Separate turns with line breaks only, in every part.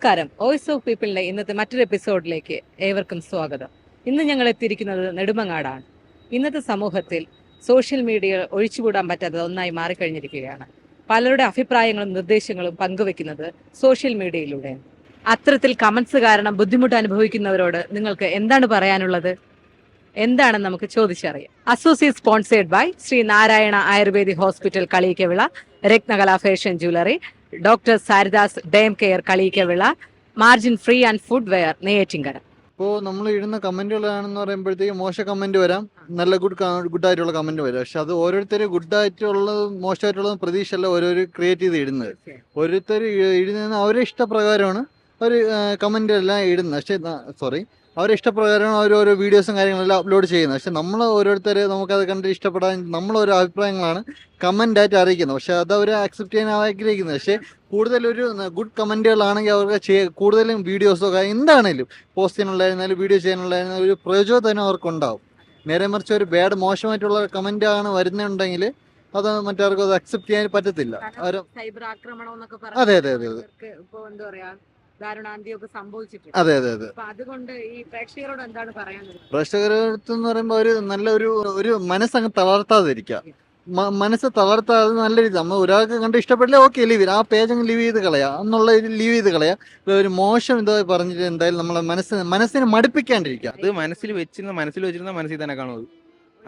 നമസ്കാരം. Voice of പീപ്പിളിന്റെ ഇന്നത്തെ മറ്റൊരു എപ്പിസോഡിലേക്ക് ഏവർക്കും സ്വാഗതം. ഇന്ന് ഞങ്ങൾ എത്തിയിരിക്കുന്നത് നെടുമങ്ങാടാണ്. ഇന്നത്തെ സമൂഹത്തിൽ സോഷ്യൽ മീഡിയ ഒഴിച്ചുകൂടാൻ പറ്റാത്ത ഒന്നായി മാറിക്കഴിഞ്ഞിരിക്കുകയാണ്. പലരുടെ അഭിപ്രായങ്ങളും നിർദ്ദേശങ്ങളും പങ്കുവെക്കുന്നത് സോഷ്യൽ മീഡിയയിലൂടെയാണ്. അത്തരത്തിൽ കമന്റ്സ് കാരണം ബുദ്ധിമുട്ട് അനുഭവിക്കുന്നവരോട് നിങ്ങൾക്ക് എന്താണ് പറയാനുള്ളത്? എന്താണെന്ന് നമുക്ക് ചോദിച്ചറിയാം. Associate sponsored by Sree Narayana ayurvedic hospital Kaliyikkavila, Ratnakala fashion jewellery, doctor Saridas derm care Kaliyikkavila, margin free and food ware Neyyattinkara.
ഇപ്പോൾ നമ്മൾ ഇടുന്ന കമന്റുകളാണെന്ന് പറയുമ്പോഴത്തേക്ക് മോശം കമന്റ് വരാം, നല്ല ഗുഡായിട്ടുള്ള കമന്റ് വരാം. പക്ഷെ അത് ഓരോരുത്തർ ഗുഡായിട്ടുള്ളതും മോശമായിട്ടുള്ളതും പ്രതീക്ഷയല്ല ഓരോരു ക്രിയേറ്റ് ചെയ്ത് ഇടുന്നത്. ഓരോരുത്തർ ഇടുന്ന അവരെ ഇഷ്ടപ്രകാരമാണ് അവർ കമന്റ് എല്ലാം ഇടുന്നത്. പക്ഷേ അവരെ ഇഷ്ടപ്രകാരമാണ് അവർ ഓരോ വീഡിയോസും കാര്യങ്ങളെല്ലാം അപ്ലോഡ് ചെയ്യുന്നത്. പക്ഷെ നമ്മൾ ഓരോരുത്തർ നമുക്കത് കണ്ട് ഇഷ്ടപ്പെടാൻ നമ്മളോരോ അഭിപ്രായങ്ങളാണ് കമന്റ് ആയിട്ട് അറിയിക്കുന്നത്. പക്ഷെ അത് അവർ അക്സെപ്റ്റ് ചെയ്യാൻ ആഗ്രഹിക്കുന്നത്. പക്ഷേ കൂടുതലൊരു ഗുഡ് കമന്റുകളാണെങ്കിൽ അവർക്ക് കൂടുതലും വീഡിയോസോ എന്താണേലും പോസ്റ്റ് ചെയ്യാനുള്ളതായിരുന്നാലും വീഡിയോ ചെയ്യാനുള്ളതായിരുന്നാലും ഒരു പ്രചോദനം അവർക്കുണ്ടാവും. നേരെ മറിച്ച് ഒരു മോശമായിട്ടുള്ള കമന്റ് ആണ് വരുന്നുണ്ടെങ്കിൽ അത് മറ്റാർക്കും അത് അക്സെപ്റ്റ് ചെയ്യാൻ പറ്റത്തില്ല.
സൈബർ ആക്രമണം എന്നൊക്കെ
അതെ അതെ അതെ
ദാരുണാന്തിയൊക്കെ സംഭവിച്ചിട്ടുണ്ട്.
അതെ അതെ അതെ.
അതുകൊണ്ട് ഈ പ്രേക്ഷകരോട് എന്താണ് പറയാനുള്ളത്?
പ്രേക്ഷകരടുത്ത് എന്ന് പറയുമ്പോൾ ഒരു നല്ല ഒരു മനസ്സങ്ങ് തളർത്താതിരിക്കുക. മനസ്സ് തളർത്താതെ നല്ല രീതി നമ്മൾ ഒരാൾക്ക് കണ്ട് ഇഷ്ടപ്പെട്ടില്ല, ഓക്കെ ലീവ് ആ പേജ് അങ്ങ് ലീവ് ചെയ്ത് കളയാ എന്നുള്ള ലീവ് ചെയ്ത് കളയാ. ഒരു മോശം ഇതാ പറഞ്ഞിട്ട് എന്തായാലും നമ്മളെ മനസ്സിനെ മടുപ്പിക്കാണ്ടിരിക്കുക.
അത് മനസ്സിൽ വെച്ചിരുന്ന മനസ്സിൽ തന്നെ കാണുന്നത്.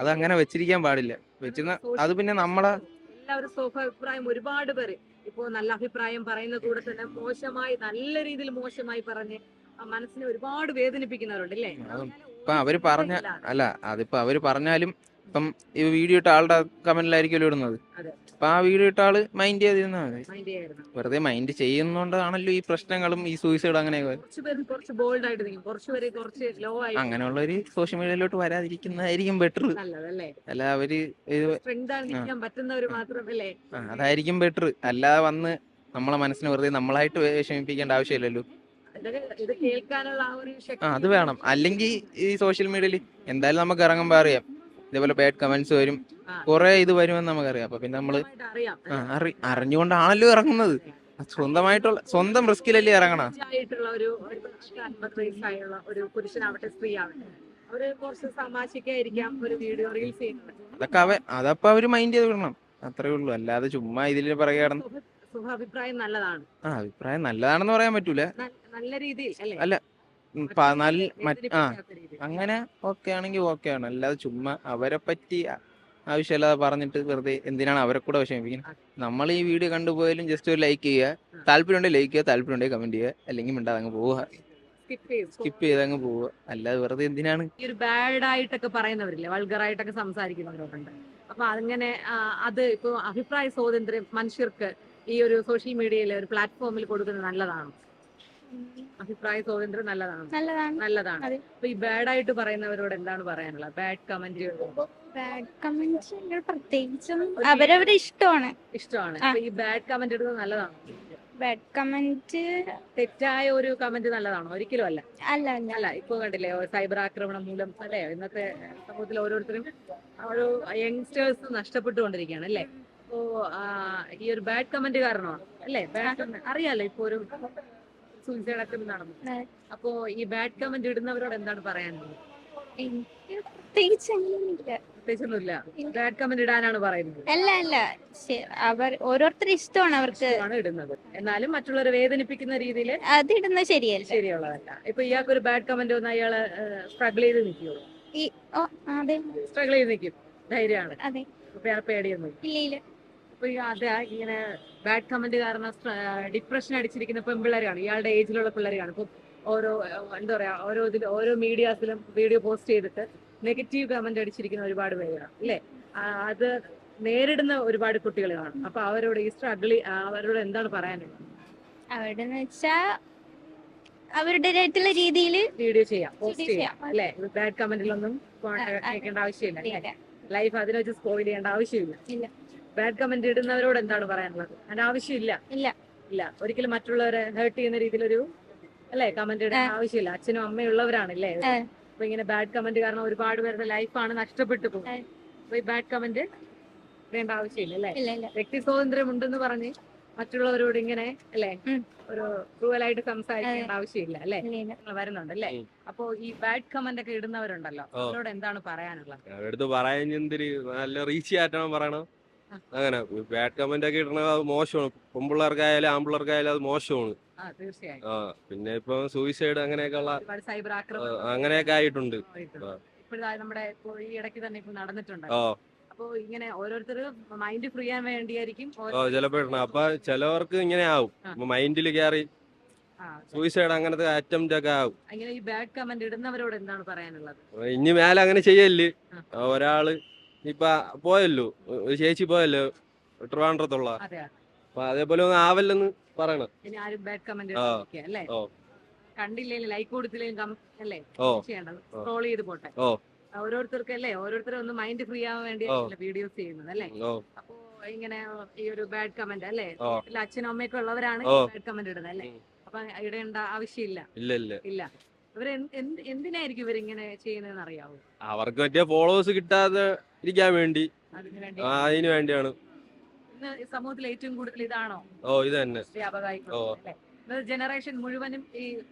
അത് അങ്ങനെ വെച്ചിരിക്കാൻ പാടില്ല. വെച്ചിരുന്ന അത് പിന്നെ നമ്മളെ
എല്ലാവരും സ്വഭാഭിപ്രായം ഒരുപാട് പേര് ഇപ്പോ നല്ല അഭിപ്രായം പറയുന്ന കൂടെ തന്നെ നല്ല രീതിയിൽ മോശമായി പറഞ്ഞ് മനസ്സിനെ ഒരുപാട് വേദനിപ്പിക്കുന്നവരുണ്ട് അല്ലേ?
ഇപ്പൊ അവര് അതിപ്പോ അവര് പറഞ്ഞാലും ഇപ്പം ഈ വീഡിയോ ഇട്ട ആളുടെ കമന്റിലായിരിക്കുമല്ലോ ഇടുന്നത്. അപ്പൊ ആ വീഡിയോ ഇട്ട ആള് മൈൻഡ് ചെയ്തിരുന്നാ മതി. വെറുതെ മൈൻഡ് ചെയ്യുന്നോണ്ടാണല്ലോ ഈ പ്രശ്നങ്ങളും ഈ സൂയിസൈഡ് അങ്ങനെയൊക്കെ. അങ്ങനെയുള്ള ഒരു സോഷ്യൽ മീഡിയയിലോട്ട് വരാതിരിക്കുന്നതായിരിക്കും ബെറ്റർ. അല്ല അവര് അതായിരിക്കും ബെറ്റർ. അല്ലാതെ വന്ന് നമ്മളെ മനസ്സിന് വെറുതെ നമ്മളായിട്ട് വിഷമിപ്പിക്കേണ്ട ആവശ്യമില്ലല്ലോ. അത് വേണം. അല്ലെങ്കിൽ ഈ സോഷ്യൽ മീഡിയയിൽ എന്തായാലും നമുക്ക് ഇറങ്ങുമ്പോ അറിയാം ഇതേപോലെ ബാഡ് കമന്റ്സ് വരും, കുറെ ഇത് വരുമെന്ന് നമുക്കറിയാം. അപ്പൊ പിന്നെ നമ്മള് അറിഞ്ഞുകൊണ്ടാണല്ലോ ഇറങ്ങുന്നത്. സ്വന്തം റിസ്കിലല്ലേ ഇറങ്ങണം. അതപ്പോ അവര് മൈൻഡ് ചെയ്ത് വിടണം, അത്രേ ഉള്ളൂ. അല്ലാതെ ചുമ്മാ ഇതില് പറയുക
അഭിപ്രായം നല്ലതാണ്.
അഭിപ്രായം നല്ലതാണെന്ന് പറയാൻ പറ്റൂല.
നല്ല രീതിയിൽ
അല്ല അങ്ങനെ ഓക്കെ ആണെങ്കിൽ ഓക്കെ ആണ്. അല്ലാതെ ചുമ്മാ അവരെ പറ്റി ആവശ്യമില്ലാതെ പറഞ്ഞിട്ട് വെറുതെ എന്തിനാണ് അവരെ കൂടെ വിഷമിപ്പിക്കുന്നത്? നമ്മൾ ഈ വീഡിയോ കണ്ടുപോയാലും ജസ്റ്റ് ഒരു ലൈക്ക് ചെയ്യുക, താല്പര്യമുണ്ടെങ്കിൽ ലൈക്ക് ചെയ്യുക, താല്പര്യമുണ്ടെങ്കിൽ കമന്റ് ചെയ്യുക, അല്ലെങ്കിൽ മിണ്ടാതെ അങ്ങ് പോവുക, സ്കിപ്പ് ചെയ്ത് അങ്ങ് പോവുക. അല്ലാതെ വെറുതെ എന്തിനാണ്
ഈ ഒരു ബാഡ് ആയിട്ടൊക്കെ പറയുന്നവരില്ലേ, വൾഗറായിട്ടൊക്കെ സംസാരിക്കുന്നവരൊക്കെ. അപ്പൊ അങ്ങനെ അത് ഇപ്പൊ അഭിപ്രായ സ്വാതന്ത്ര്യം മനുഷ്യർക്ക് ഈ ഒരു സോഷ്യൽ മീഡിയയിലെ ഒരു പ്ലാറ്റ്ഫോമിൽ കൊടുക്കുന്നത് നല്ലതാണ്. അഭിപ്രായ സ്വാതന്ത്ര്യം നല്ലതാണ്. അപ്പൊ ഈ ബാഡ് ആയിട്ട് പറയുന്നവരോട് എന്താണ് പറയാനുള്ളത്? ബാഡ് കമന്റ്
പ്രത്യേകിച്ചും അവരവരുടെ ഇഷ്ടമാണ്.
ഈ ബാഡ് കമന്റ് ഇടുന്നത് നല്ലതാണോ?
ബാഡ് കമന്റ്
തെറ്റായ ഒരു കമന്റ് നല്ലതാണോ? ഒരിക്കലും അല്ല.
അല്ല.
ഇപ്പൊ കണ്ടില്ലേ സൈബർ ആക്രമണം മൂലം അല്ലെ ഇന്നത്തെ സമൂഹത്തിൽ ഓരോരുത്തരും ഒരു യങ്സ്റ്റേഴ്സ് നഷ്ടപ്പെട്ടുകൊണ്ടിരിക്കുകയാണ് അല്ലെ? അപ്പോ ഈ ഒരു ബാഡ് കമന്റ് കാരണമാണ് അല്ലെ? അറിയാലോ ഇപ്പൊ ഒരു സൂയിസൈഡ് അറ്റംപ്റ്റ് നടന്നു. അപ്പോ ഈ ബാഡ് കമന്റ് ഇടുന്നവരോട് എന്താണ് പറയാനുള്ളത്? പ്രത്യേകിച്ചൊന്നുമില്ല. ബാഡ് കമന്റ് ഇടാനാണ് പറയുന്നത്.
അല്ല അവർ ഓരോരുത്തരുടെ ഇഷ്ടമാണ് അവർക്ക്
ഇടുന്നത്. എന്നാലും മറ്റുള്ളവരെ വേദനിപ്പിക്കുന്ന രീതിയിൽ
അത് ഇടുന്നത്
ശരിയുള്ളതല്ല. ഇപ്പൊ ഇയാൾക്ക് ഒരു ബാഡ് കമന്റ് വന്നാൽ അയാള് സ്ട്രഗിൾ ചെയ്ത് നിൽക്കുമോ? സ്ട്രഗിൾ ചെയ്ത് നിൽക്കും. ധൈര്യമാണ്. അപ്പൊ അയാൾ പേടിയൊന്നും
ഇല്ല.
അപ്പൊ ഇങ്ങനെ ബാഡ് കമന്റ് കാരണം ഡിപ്രഷൻ അടിച്ചിരിക്കുന്ന പെൺപിള്ളേരാണ്, ഇയാളുടെ ഏജിലുള്ള പിള്ളേരാണ്. ഇപ്പൊ ഓരോ മീഡിയാസിലും വീഡിയോ പോസ്റ്റ് ചെയ്തിട്ട് നെഗറ്റീവ് കമന്റ് അടിച്ചിരിക്കുന്ന ഒരുപാട് പേരാണ് അല്ലെ? അത് നേരിടുന്ന ഒരുപാട് കുട്ടികൾ കാണും. അപ്പൊ അവരോട് ഈ അവരോട് എന്താണ് പറയാനുള്ളത്?
അവരുടെന്ന് വെച്ചാ അവരുടേതായിട്ടുള്ള രീതിയിൽ
വീഡിയോ ചെയ്യാം, പോസ്റ്റ് ചെയ്യാം അല്ലെ? ബാഡ് കമന്റിലൊന്നും കേൾക്കേണ്ട ആവശ്യമില്ല. ലൈഫ് അതിനെ വെച്ച് സ്പോയിൽ ചെയ്യേണ്ട ആവശ്യമില്ല. ബാഡ് കമന്റ് ഇടുന്നവരോട് എന്താണ് പറയാനുള്ളത്? അതിന്റെ ആവശ്യമില്ല. ഒരിക്കലും മറ്റുള്ളവരെ ഹേർട്ട് ചെയ്യുന്ന രീതിയിലൊരു അല്ലെ കമന്റ് ഇടാൻ ആവശ്യമില്ല. അച്ഛനും അമ്മയും ഉള്ളവരാണല്ലേ? അപ്പൊ ഇങ്ങനെ ബാഡ് കമന്റ് കാരണം ഒരുപാട് പേരുടെ ലൈഫാണ് നഷ്ടപ്പെട്ടു പോകും. അപ്പൊ ഈ ബാഡ് കമന്റ് ഇടേണ്ട ആവശ്യമില്ല അല്ലെ? വ്യക്തി സ്വാതന്ത്ര്യം ഉണ്ടെന്ന് പറഞ്ഞ് മറ്റുള്ളവരോട് ഇങ്ങനെ അല്ലേ
ഉം.
ഒരു ക്രൂവലായിട്ട് സംസാരിക്കേണ്ട ആവശ്യമില്ല അല്ലേ?
ഇല്ല, ഇല്ല.
നിങ്ങൾ വരുന്നുണ്ടല്ലേ?
ഉം.
അപ്പോ ഈ ബാഡ് കമന്റ് ഒക്കെ ഇടുന്നവരുണ്ടല്ലോ,
ഓ.
അവരോട് എന്താണ് പറയാനുള്ളത്?
അവരടുത്ത് പറയാൻ എന്തിരി നല്ല റീച്ച് ആറ്റണം പറയണം.
ആ.
അങ്ങനെ ബാഡ് കമന്റ് ഒക്കെ ഇടണത് അത് മോശമാണ്. പെൺപിള്ളേർക്കായാലും ആൺപിള്ളേർക്കായാലും അത് മോശമാണ്.
തീർച്ചയായും
ആ പിന്നെ ഇപ്പൊ സൂയിസൈഡ് അങ്ങനെയൊക്കെയുള്ള
ഒരുപാട് സൈബർ ആക്രമണം
അങ്ങനെയൊക്കെ ആയിട്ടുണ്ട്.
ഇപ്പോഴാ നമ്മുടെ ഇപ്പോ ഈ ഇടയ്ക്ക് തന്നെ ഇപ്പൊ നടന്നിട്ടുണ്ട്.
ഓ
അപ്പോ ഇങ്ങനെ ഓരോരുത്തർ മൈൻഡ് ഫ്രീ ആവാൻ വേണ്ടിയായിരിക്കും
ഓ ചിലപ്പോ ഇടണം. അപ്പൊ ചിലവർക്ക് ഇങ്ങനെ ആവും,
ആ.
മൈൻഡിൽ കയറി
ആ,
സൂയിസൈഡ് അങ്ങനത്തെ അറ്റംപ്റ്റ് ഒക്കെ ആവും.
അങ്ങനെ ഈ ബാഡ് കമന്റ് ഇടുന്നവരോട് എന്താണ് പറയാനുള്ളത്?
ഇനി മേലെ അങ്ങനെ ചെയ്യല്.
ആ.
ഒരാള് ഇപ്പൊ പോയല്ലോ, ഒരു ചേച്ചി പോയല്ലോ ട്രിവാൻഡ്രത്തുള്ള,
അതെ,
അപ്പൊ അതേപോലെ ഒന്നും ആവല്ലെന്ന് പറയണം.
ഇനി ആരും ബാഡ് കമന്റ്
ആ.
അല്ലേ?
ഓ.
കണ്ടില്ലേലും ലൈക്ക് കൊടുത്തില്ലേലും അല്ലേ
ഓ.
ചെയ്യേണ്ടത്,
ഓ.
സ്ക്രോൾ ചെയ്ത് പോട്ടെ.
ഓ.
ഓരോരുത്തർക്ക് അല്ലേ, ഓരോരുത്തരും ഒന്ന് മൈൻഡ് ഫ്രീ ആവാൻ വേണ്ടി വീഡിയോസ് ചെയ്യുന്നത് അല്ലേ?
ഓ
അപ്പോ ഇങ്ങനെ ഈ ഒരു ബാഡ് കമന്റ് അല്ലേ,
ഓ.
വീട്ടിൽ അച്ഛനും അമ്മയൊക്കെ ഉള്ളവരാണ്
ഓ.
ബാഡ് കമന്റ് ഇടുന്നത് അല്ലേ?
ഉം.
അപ്പൊ ഇടേണ്ട ആവശ്യമില്ല.
ഇല്ല ഇല്ല,
ഇല്ല. ഇവര് എന്തിനായിരിക്കും ഇവരിങ്ങനെ ചെയ്യുന്നതെന്ന് അറിയാവോ?
അവർക്ക് മറ്റേ ഫോളോവേഴ്സ് കിട്ടാതെ ഇരിക്കാൻ വേണ്ടി,
അതിന് വേണ്ടി
അതിന് വേണ്ടിയാണ്.
ഇന്ന് ഈ സമൂഹത്തിൽ ഏറ്റവും കൂടുതൽ ഇതാണോ
ഓ ഇത് തന്നെ.
വ്യാപകമായിട്ടുള്ളത് അല്ലേ? ഇന്ന് ജനറേഷൻ മുഴുവനും ഈ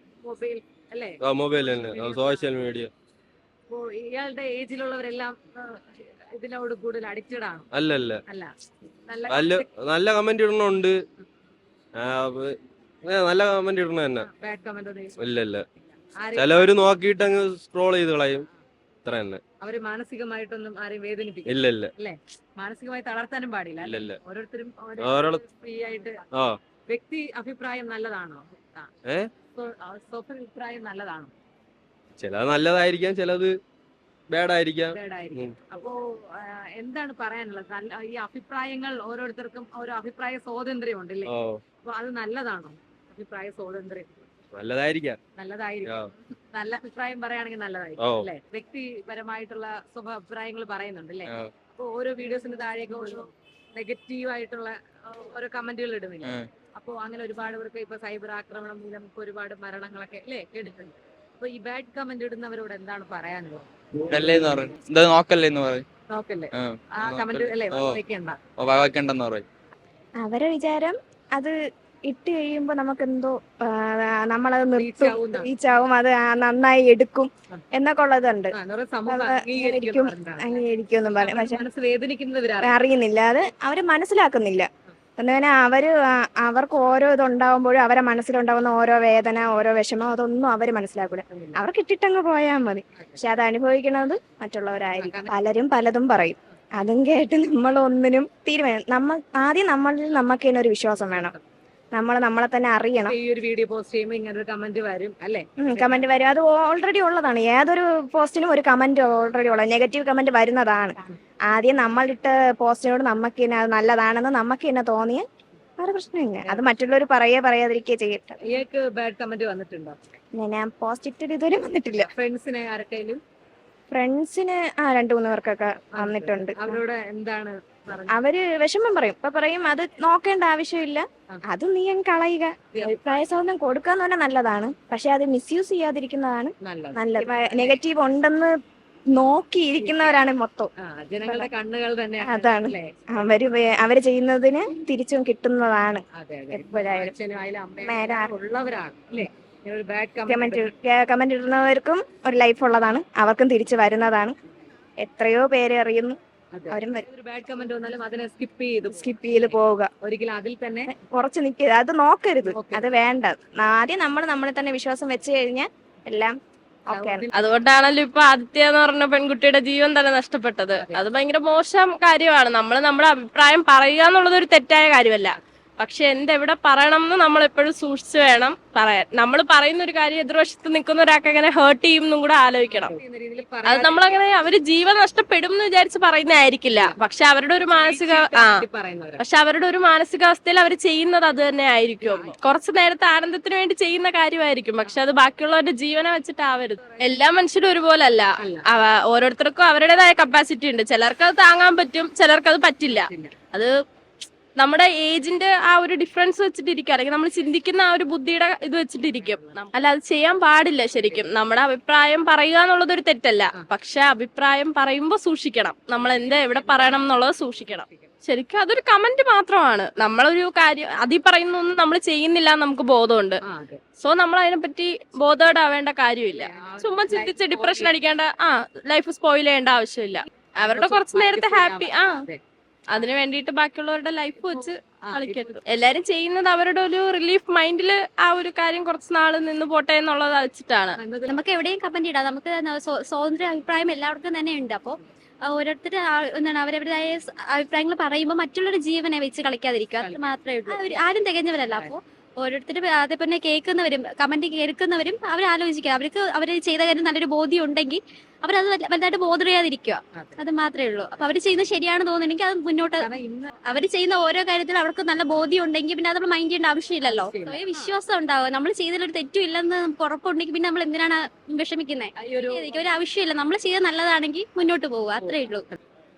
മൊബൈൽ അല്ലേ,
മൊബൈൽ തന്നെ, സോഷ്യൽ മീഡിയ.
അപ്പോ ഇയാളുടെ ഏജിലുള്ളവരെല്ലാം ഇതിനോട് കൂടുതൽ അഡിക്റ്റഡ് ആണോ?
അല്ലല്ല,
അല്ല,
നല്ല നല്ല കമന്റ് ഇടണുണ്ട്. നല്ല കമന്റ് ഇടണ തന്നെ.
ബാഡ് കമന്റ്
ഇല്ല ഇല്ല, ചിലവര് നോക്കിയിട്ട് അങ്ങ് സ്ക്രോൾ ചെയ്ത് കളയും, ഇത്ര തന്നെ.
അവര് മാനസികമായിട്ടൊന്നും ആരെയും വേദനിപ്പിക്കും
ഇല്ല ഇല്ല
അല്ലേ? മാനസികമായി തളർത്താനും പാടില്ല
ഇല്ല ഇല്ല.
ഓരോരുത്തരും
ഓരോ
ഫ്രീ ആയിട്ട്.
ആ
വ്യക്തി അഭിപ്രായം നല്ലതാണോ?
ഏ?
സ്വഭിപ്രായം നല്ലതാണോ?
ചിലത് നല്ലതായിരിക്കാം, ചിലത് ബാഡായിരിക്കാം.
ബാഡായിരിക്കും. അപ്പോ എന്താണ് പറയാനുള്ളത്? ഈ അഭിപ്രായങ്ങൾ ഓരോരുത്തർക്കും ഓരോ അഭിപ്രായ സ്വാതന്ത്ര്യം ഉണ്ടല്ലേ?
ഓ
അപ്പൊ അത് നല്ലതാണോ? അഭിപ്രായ സ്വാതന്ത്ര്യം
നല്ലതായിരിക്കാം.
നല്ലതായിരിക്കും. നല്ല അഭിപ്രായം പറയുകയാണെങ്കിൽ നല്ലതായിരിക്കും അല്ലെ? വ്യക്തിപരമായിട്ടുള്ള അഭിപ്രായങ്ങൾ പറയുന്നുണ്ട് അല്ലേ?
ആ.
അപ്പൊ ഓരോ വീഡിയോസിന്റെ താഴെയൊക്കെ ഓരോ നെഗറ്റീവ് ആയിട്ടുള്ള ഓരോ കമന്റുകൾ ഇടുന്നില്ല. അപ്പൊ അങ്ങനെ ഒരുപാട് പേർക്ക് ഇപ്പൊ സൈബർ ആക്രമണം മൂലം ഇപ്പൊ ഒരുപാട് മരണങ്ങളൊക്കെ അല്ലേ കേട്ടിട്ടുണ്ട്. അപ്പൊ ഈ ബാഡ് കമന്റ് ഇടുന്നവരോട് എന്താണ് പറയാനുള്ളത്?
നോക്കല്ലേന്ന് പറയും.
നോക്കല്ലേ ആ കമന്റ് അല്ലേ
വെക്കണ്ടെന്ന് പറയും.
അവരെ വിചാരം അത് ഇട്ട് കഴിയുമ്പോ നമുക്കെന്തോ നമ്മളത് നിർത്തും, റീച്ചാവും, അത് നന്നായി എടുക്കും എന്നൊക്കെ ഉള്ളതുണ്ട്. അംഗീകരിക്കും പറയും. പക്ഷെ
മനസ്സ് വേദനിക്കുന്നത്
അറിയുന്നില്ല, അത് അവര് മനസ്സിലാക്കുന്നില്ല. എന്നാൽ അവർക്ക് ഓരോ ഇതുണ്ടാവുമ്പോഴും അവരെ മനസ്സിലുണ്ടാവുന്ന ഓരോ വേദന, ഓരോ വിഷമം, അതൊന്നും അവര് മനസ്സിലാക്കൂല. അവർക്ക് ഇട്ടിട്ടങ്ങ് പോയാൽ മതി. പക്ഷെ അത് അനുഭവിക്കുന്നത് മറ്റുള്ളവരായിരിക്കും. പലരും പലതും പറയും. അതും കേട്ട് നമ്മളൊന്നിനും ആദ്യം നമുക്ക് തന്നെ ഒരു വിശ്വാസം വേണം. നമ്മളെ തന്നെ അറിയണം.
ഈ ഒരു വീഡിയോ പോസ്റ്റ് ചെയ്യുമ്പോൾ ഇങ്ങനെ ഒരു കമന്റ് വരും അല്ലേ?
കമന്റ് വരും, അത് ഓൾറെഡി ഉള്ളതാണ്. ഏതൊരു പോസ്റ്റിനും ഒരു കമന്റ് ഓൾറെഡി ഉള്ളത്, നെഗറ്റീവ് കമന്റ് വരുന്നതാണ്. ആദ്യം നമ്മളിട്ട പോസ്റ്റിനോട് നമുക്ക് തന്നെ അത് നല്ലതാണെന്ന് നമുക്ക് തന്നെ തോന്നിയ വേറെ പ്രശ്നമില്ല. അത് മറ്റുള്ളവർ പറയാതിരിക്കുക ചെയ്യട്ടെ.
ഇയാൾക്ക് ബാഡ് കമന്റ് വന്നിട്ടുണ്ടോ?
ഞാൻ പോസ്റ്റ് ഇട്ടിട്ട് ഇതുവരെ വന്നിട്ടില്ല.
ഫ്രണ്ട്സിനെ ആർക്കെങ്കിലും?
ഫ്രണ്ട്സിന് 2-3 പേർക്കൊക്കെ വന്നിട്ടുണ്ട്.
അവരോട് എന്താണ്
അവര് വിഷമം പറയും. ഇപ്പൊ പറയും അത് നോക്കേണ്ട ആവശ്യമില്ല, അത് നീ അങ്ങ് കളയുക. അഭിപ്രായ സ്വാതന്ത്ര്യം കൊടുക്കാന്ന് പറഞ്ഞാൽ നല്ലതാണ്, പക്ഷെ അത് മിസ്യൂസ് ചെയ്യാതിരിക്കുന്നതാണ് നല്ലത്. നെഗറ്റീവ് ഉണ്ടെന്ന് നോക്കിയിരിക്കുന്നവരാണ് മൊത്തം.
ജനങ്ങളുടെ കണ്ണുകൾ തന്നെ
അതാണ്. അവര് ചെയ്യുന്നതിന് തിരിച്ചും കിട്ടുന്നതാണ്. എപ്പോഴായാലും
ഉള്ളവരാണ് അല്ലേ?
കമന്റ് ഇടുന്നവർക്കും ഒരു ലൈഫ് ഉള്ളതാണ്, അവർക്കും തിരിച്ചു വരുന്നതാണ്. എത്രയോ പേര് അറിയുന്നു, അവരും
ബാഡ് കമന്റ് വന്നാലും അതിനെ സ്കിപ്പ് ചെയ്ത്
പോവുക.
ഒരിക്കലും അതിൽ തന്നെ
കുറച്ച് നിൽക്കരുത്, അത് നോക്കരുത്, അത് വേണ്ട. ആദ്യം നമ്മളെ തന്നെ വിശ്വാസം വെച്ച് കഴിഞ്ഞാൽ എല്ലാം ഓക്കെ.
അതുകൊണ്ടാണല്ലോ ഇപ്പൊ ആദിത്യ എന്ന് പറഞ്ഞ പെൺകുട്ടിയുടെ ജീവൻ തന്നെ നഷ്ടപ്പെട്ടത്. അത് ഭയങ്കര മോശം കാര്യമാണ്. നമ്മുടെ അഭിപ്രായം പറയുക എന്നുള്ളത് ഒരു തെറ്റായ കാര്യമല്ല. പക്ഷെ എന്തെവിടെ പറയണം എന്ന് നമ്മൾ എപ്പോഴും സൂക്ഷിച്ചു വേണം പറയാൻ. നമ്മൾ പറയുന്ന ഒരു കാര്യം എതിർവശത്ത് നിൽക്കുന്ന ഒരാൾക്ക് എങ്ങനെ ഹേർട്ട് ചെയ്യും എന്നും കൂടെ ആലോചിക്കണം. അത് നമ്മളങ്ങനെ അവര് ജീവൻ നഷ്ടപ്പെടും എന്ന് വിചാരിച്ച് പറയുന്നതായിരിക്കില്ല. പക്ഷെ അവരുടെ ഒരു മാനസികാവസ്ഥയിൽ അവർ ചെയ്യുന്നത് അത് തന്നെ ആയിരിക്കും. കുറച്ചു നേരത്തെ ആനന്ദത്തിന് വേണ്ടി ചെയ്യുന്ന കാര്യമായിരിക്കും, പക്ഷെ അത് ബാക്കിയുള്ളവരുടെ ജീവനെ വെച്ചിട്ടാവരുത്. എല്ലാ മനുഷ്യരും ഒരുപോലെ അല്ല. ഓരോരുത്തർക്കും അവരുടേതായ കപ്പാസിറ്റി ഉണ്ട്. ചിലർക്ക് അത് താങ്ങാൻ പറ്റും, ചിലർക്ക് അത് പറ്റില്ല. അത് നമ്മുടെ ഏജിന്റെ ആ ഒരു ഡിഫറൻസ് വെച്ചിട്ടിരിക്കും, അല്ലെങ്കിൽ നമ്മൾ ചിന്തിക്കുന്ന ആ ഒരു ബുദ്ധിയുടെ ഇത് വെച്ചിട്ടിരിക്കും. അല്ല, അത് ചെയ്യാൻ പാടില്ല. ശരിക്കും നമ്മുടെ അഭിപ്രായം പറയുക എന്നുള്ളത് ഒരു തെറ്റല്ല, പക്ഷെ അഭിപ്രായം പറയുമ്പോൾ സൂക്ഷിക്കണം. നമ്മൾ എന്താ എവിടെ പറയണം എന്നുള്ളത് സൂക്ഷിക്കണം. ശരിക്കും അതൊരു കമന്റ് മാത്രമാണ്. നമ്മളൊരു കാര്യം അതിൽ പറയുന്നൊന്നും നമ്മൾ ചെയ്യുന്നില്ല എന്ന് നമുക്ക് ബോധമുണ്ട്. സോ നമ്മൾ അതിനെപ്പറ്റി ബോധേഡാവേണ്ട കാര്യമില്ല. ചുമ്മാ ചിന്തിച്ച് ഡിപ്രഷൻ അടിക്കേണ്ട, ലൈഫ് സ്പോയിൽ ചെയ്യേണ്ട ആവശ്യമില്ല. അവരുടെ കുറച്ചു നേരത്തെ ഹാപ്പി അതിനു വേണ്ടിയിട്ട് ബാക്കിയുള്ളവരുടെ ലൈഫ് വെച്ച് കളിക്കരുത്. എല്ലാരും ചെയ്യുന്നത് അവരുടെ ഒരു റിലീഫ് മൈൻഡില് ആ ഒരു കാര്യം കുറച്ച് നാള് നിന്ന് പോട്ടെ എന്നുള്ളത് വെച്ചിട്ടാണ്.
നമുക്ക് എവിടെയും കമന്റ് ഇടാം. നമുക്ക് സ്വതന്ത്ര അഭിപ്രായം എല്ലാവർക്കും തന്നെ ഉണ്ട്. അപ്പോൾ ഓരോരുത്തർ എന്താണ് അവരവരുടേതായ അഭിപ്രായങ്ങൾ പറയുമ്പോൾ മറ്റുള്ളവരുടെ ജീവനെ വെച്ച് കളിക്കാതിരിക്കുക, അത് മാത്രമേ ഉള്ളൂ. ആരും തികഞ്ഞവരല്ല. അപ്പോൾ ഓരോരുത്തരും അതേപോലെ കേൾക്കുന്നവരും കമന്റ് കേൾക്കുന്നവരും അവരാലോചിക്കുക. അവർക്ക് അവർ ചെയ്ത കാര്യം നല്ലൊരു ബോധ്യം ഉണ്ടെങ്കിൽ അവരത് വലുതായിട്ട് ബോധറിയാതിരിക്കുക, അത് മാത്രമേ ഉള്ളൂ. അപ്പൊ അവർ ചെയ്യുന്നത് ശരിയാണെന്ന് തോന്നുന്നെങ്കിൽ അത് മുന്നോട്ട്, അവർ ചെയ്യുന്ന ഓരോ കാര്യത്തിലും അവർക്ക് നല്ല ബോധ്യം ഉണ്ടെങ്കിൽ പിന്നെ അത് നമ്മൾ മൈൻഡ് ചെയ്യേണ്ട ആവശ്യമില്ലല്ലോ. വിശ്വാസം ഉണ്ടാവുക. നമ്മൾ ചെയ്തതിൽ ഒരു തെറ്റും ഇല്ലെന്ന് നമുക്ക് ഉറപ്പുണ്ടെങ്കിൽ പിന്നെ നമ്മൾ എന്തിനാണ് വിഷമിക്കുന്നത്? ഒരു ആവശ്യമില്ല. നമ്മൾ ചെയ്തത് നല്ലതാണെങ്കിൽ മുന്നോട്ട് പോവുക, അത്രേ ഉള്ളൂ.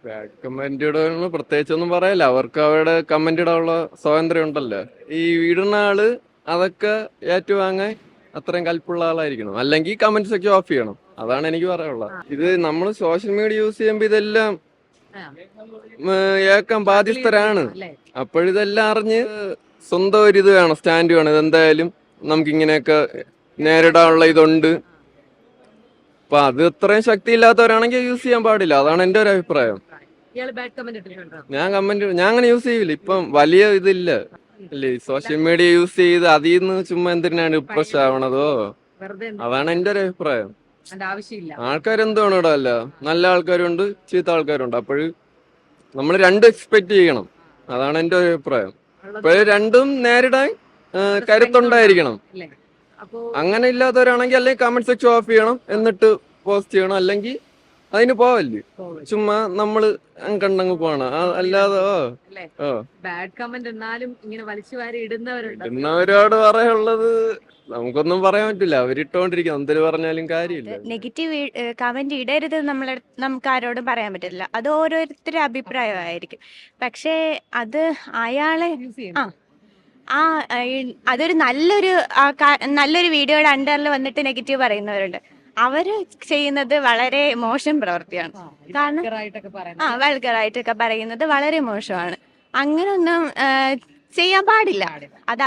ബാഡ് കമന്റ് ഇടാനുള്ള പ്രത്യേകിച്ചൊന്നും പറയല്ല. അവർക്ക് അവരുടെ കമന്റ് ഇടാനുള്ള സ്വാതന്ത്ര്യം ഉണ്ടല്ലോ. ഈ ഇടുന്ന ആള് അതൊക്കെ ഏറ്റുവാങ്ങാൻ അത്രയും കൽപ്പുള്ള ആളായിരിക്കണം, അല്ലെങ്കിൽ കമന്റ് സെക്ഷൻ ഓഫ് ചെയ്യണം. അതാണ് എനിക്ക് പറയാനുള്ളത്. ഇത് നമ്മൾ സോഷ്യൽ മീഡിയ യൂസ് ചെയ്യുമ്പോ ഇതെല്ലാം ഏക്കാൻ ബാധ്യസ്ഥരാണ്. അപ്പോഴിതെല്ലാം അറിഞ്ഞ് സ്വന്തം ഒരു ഇത് വേണം, സ്റ്റാൻഡ് വേണം. ഇതെന്തായാലും നമുക്ക് ഇങ്ങനെയൊക്കെ നേരിടാനുള്ള ഇതുണ്ട്. അപ്പൊ അത് അത്രയും ശക്തി ഇല്ലാത്തവരാണെങ്കിൽ യൂസ് ചെയ്യാൻ പാടില്ല. അതാണ് എന്റെ ഒരു അഭിപ്രായം. ഞാൻ അങ്ങനെ യൂസ് ചെയ്യില്ല. ഇപ്പം വലിയ ഇതില്ല അല്ലേ, സോഷ്യൽ മീഡിയ യൂസ് ചെയ്ത് അതിൽ നിന്ന് ചുമ്മാ എന്തിനാണ് ഡിപ്രഷൻ ആവണതോ? അതാണ് എന്റെ ഒരു അഭിപ്രായം. ആൾക്കാരെന്താണ് ഇവിടെ അല്ല, നല്ല ആൾക്കാരുണ്ട്, ചീത്ത ആൾക്കാരുണ്ട്. അപ്പോഴ് നമ്മൾ രണ്ടും എക്സ്പെക്ട് ചെയ്യണം. അതാണ് എന്റെ ഒരു അഭിപ്രായം. അപ്പോഴ് രണ്ടും നേരിടാൻ കരുത്തുണ്ടായിരിക്കണം. അങ്ങനെ ഇല്ലാത്തവരാണെങ്കിൽ അല്ലെങ്കിൽ കമന്റ് സെക്ഷൻ ഓഫ് ചെയ്യണം, എന്നിട്ട് പോസ്റ്റ് ചെയ്യണം. അല്ലെങ്കിൽ അതിന് പോവല്ലേ, ചുമ്മാ നമ്മള് കണ്ടങ്ങ് പോണം. അല്ലാതെ
ബാഡ് കമന്റ് എന്നാലും ഇങ്ങനെ വലിച്ചു വാരി
ഇടുന്നവരോട് പറയാനുള്ളത് നമുക്കൊന്നും പറയാൻ പറ്റില്ല. അവരിട്ടോണ്ടിരിക്കും, എന്തൊരു പറഞ്ഞാലും കാര്യമില്ല.
നെഗറ്റീവ് കമന്റ് ഇടരുത് നമുക്ക് ആരോടും പറയാൻ പറ്റില്ല. അത് ഓരോരുത്തരുടെ അഭിപ്രായമായിരിക്കും. പക്ഷേ അത് അയാളെ അതൊരു നല്ലൊരു വീഡിയോയുടെ അണ്ടറിൽ വന്നിട്ട് നെഗറ്റീവ് പറയുന്നവരുണ്ട്. അവര് ചെയ്യുന്നത് വളരെ മോശം പ്രവൃത്തിയാണ്. കാരണം വൾഗറായിട്ടൊക്കെ പറയുന്നത് വളരെ മോശമാണ്. അങ്ങനൊന്നും ചെയ്യാൻ പാടില്ല. അത്